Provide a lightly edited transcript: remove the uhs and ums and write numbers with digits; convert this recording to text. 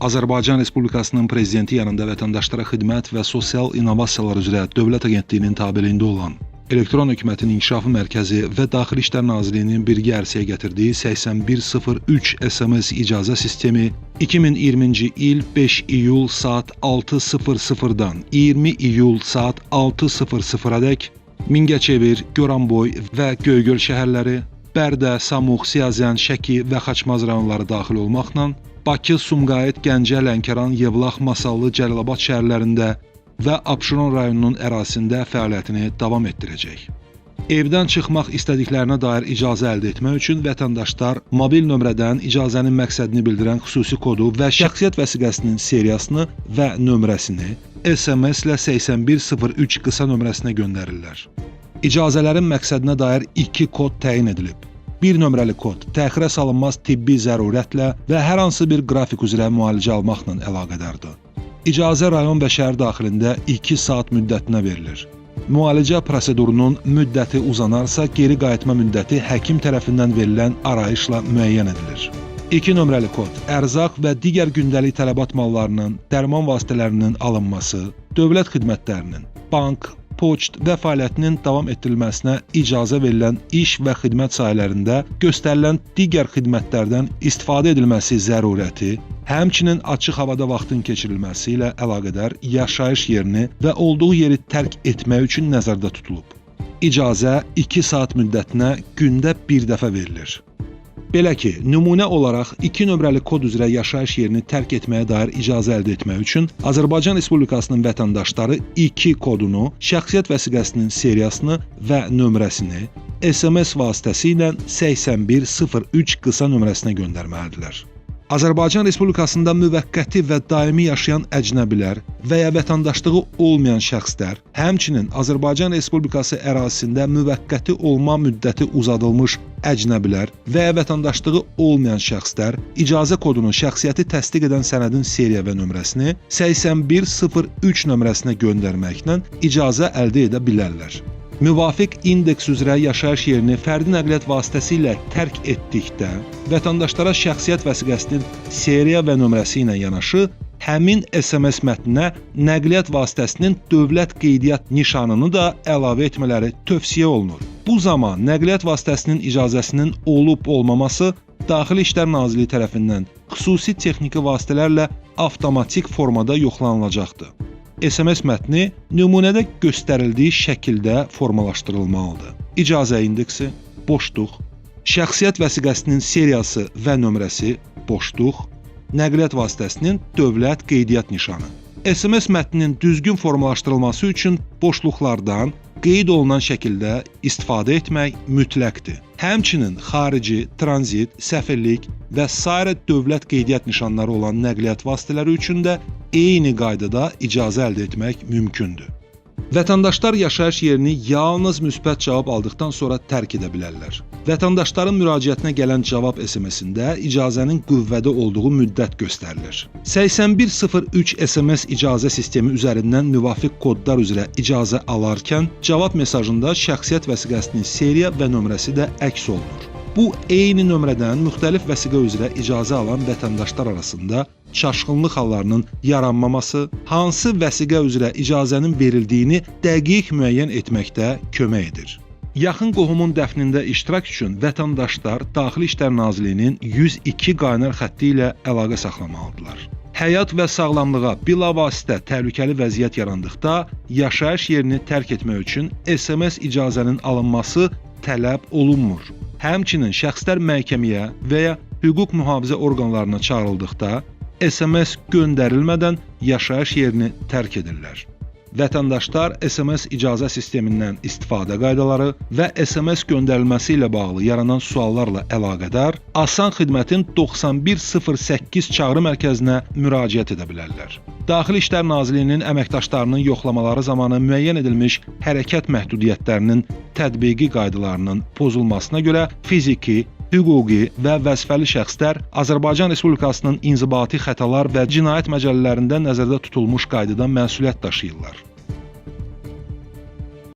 Azərbaycan Respublikasının Prezidenti yanında Vətəndaşlara Xidmət və Sosial İnnovasiyalar üzrə Dövlət Agentliyinin tabeliyində olan Elektron Hökumətin İnkişafı Mərkəzi və Daxili İşlər Nazirliyinin birgə ərsəyə gətirdiyi 8103 SMS icazə sistemi 2020-ci il 5 iyul saat 6:00-dan 20 iyul saat 6:00-dək Mingəçevir, Goranboy və Göygöl şəhərləri, Bərdə, Samux, Siyazən, Şəki və Xaçmaz rayonları daxil olmaqla Bakı, Sumqayıt, Gəncə, Lənkəran, Yevlax, Masallı, Cəlilabad şəhərlərində və Abşeron rayonunun ərazisində fəaliyyətini davam etdirəcək. Evdən çıxmaq istədiklərinə dair icazə əldə etmək üçün vətəndaşlar mobil nömrədən icazənin məqsədini bildirən xüsusi kodu və şəxsiyyət vəsiqəsinin seriyasını və nömrəsini SMS ilə 8103 qısa nömrəsinə göndərirlər. İcazələrin məqsədinə dair 2 kod təyin edilib. Bir nömrəli kod təxirə salınmaz tibbi zərurətlə və hər hansı bir qrafik üzrə müalicə almaqla əlaqədardır. İcazə rayon və şəhər daxilində 2 saat müddətinə verilir. Müalicə prosedurunun müddəti uzanarsa, geri qayıtma müddəti həkim tərəfindən verilən arayışla müəyyən edilir. 2 nömrəli kod ərzaq və digər gündəlik tələbat mallarının, dərman vasitələrinin alınması, dövlət xidmətlərinin, bank, poçt və fəaliyyətinin davam etdirilməsinə icazə verilən iş və xidmət sahələrində göstərilən digər xidmətlərdən istifadə edilməsi zərurəti, həmçinin açıq havada vaxtın keçirilməsi ilə əlaqədar yaşayış yerini və olduğu yeri tərk etmək üçün nəzərdə tutulub. İcazə 2 saat müddətinə gündə bir dəfə verilir. Belə ki, nümunə olaraq 2 nömrəli kod üzrə yaşayış yerini tərk etməyə dair icazə əldə etmək üçün Azərbaycan Respublikasının vətəndaşları 2 kodunu, şəxsiyyət vəsiqəsinin seriyasını və nömrəsini SMS vasitəsilə 8103 qısa nömrəsinə göndərməlidirlər. Azərbaycan Respublikasında müvəqqəti və daimi yaşayan əcnəbilər və ya vətəndaşlığı olmayan şəxslər, həmçinin Azərbaycan Respublikası ərazisində müvəqqəti olma müddəti uzadılmış əcnəbilər və ya vətəndaşlığı olmayan şəxslər icazə kodunun şəxsiyyəti təsdiq edən sənədin seriya və nömrəsini 8103 nömrəsinə göndərməklə icazə əldə edə bilərlər. Müvafiq indeks üzrə yaşayış yerini fərdi nəqliyyat vasitəsilə tərk etdikdə, vətəndaşlara şəxsiyyət vəsiqəsinin seriya və nömrəsi ilə yanaşı, həmin SMS mətninə nəqliyyat vasitəsinin dövlət qeydiyyat nişanını da əlavə etmələri tövsiyə olunur. Bu zaman nəqliyyat vasitəsinin icazəsinin olub-olmaması Daxili İşlər Nazirliyi tərəfindən xüsusi texniki vasitələrlə avtomatik formada yoxlanılacaqdır. SMS mətni nümunədə göstərildiyi şəkildə formalaşdırılmalıdır. İcazə indeksi, boşluq, şəxsiyyət vəsiqəsinin seriyası və nömrəsi, boşluq, nəqliyyat vasitəsinin dövlət qeydiyyat nişanı. SMS mətninin düzgün formalaşdırılması üçün boşluqlardan qeyd olunan şəkildə istifadə etmək mütləqdir. Həmçinin xarici, tranzit, səfirlik və sairə dövlət qeydiyyat nişanları olan nəqliyyat vasitələri üçün də eyni qaydada icazə əldə etmək mümkündür. Vətəndaşlar yaşayış yerini yalnız müsbət cavab aldıqdan sonra tərk edə bilərlər. Vətəndaşların müraciətinə gələn cavab SMS-ində icazənin qüvvədə olduğu müddət göstərilir. 8103 SMS icazə sistemi üzərindən müvafiq kodlar üzrə icazə alarkən, cavab mesajında şəxsiyyət vəsiqəsinin seriya və nömrəsi də əks olunur. Bu, eyni nömrədən müxtəlif vəsiqə üzrə icazə alan vətəndaşlar arasında çaşqınlıq hallarının yaranmaması, hansı vəsiqə üzrə icazənin verildiyini dəqiq müəyyən etməkdə kömək edir. Yaxın qohumun dəfnində iştirak üçün vətəndaşlar Daxili İşlər Nazirliyinin 102 qaynar xətti ilə əlaqə saxlamalıdırlar. Həyat və sağlamlığa bilavasitə təhlükəli vəziyyət yarandıqda yaşayış yerini tərk etmək üçün SMS icazənin alınması tələb olunmur. Həmçinin şəxslər məhkəməyə və ya hüquq mühafizə orqanlarına çağrıldıqda SMS göndərilmədən yaşayış yerini tərk edirlər. Vətəndaşlar SMS icazə sistemindən istifadə qaydaları və SMS göndərilməsi ilə bağlı yaranan suallarla əlaqədar Asan Xidmətin 9108 çağrı mərkəzinə müraciət edə bilərlər. Daxili İşlər Nazirliyinin əməkdaşlarının yoxlamaları zamanı müəyyən edilmiş hərəkət məhdudiyyətlərinin tətbiqi qaydalarının pozulmasına görə fiziki, hüquqi və vəzifəli şəxslər Azərbaycan Respublikasının inzibati xətalar və cinayət məcəllələrində nəzərdə tutulmuş qaydadan məsuliyyət daşıyırlar.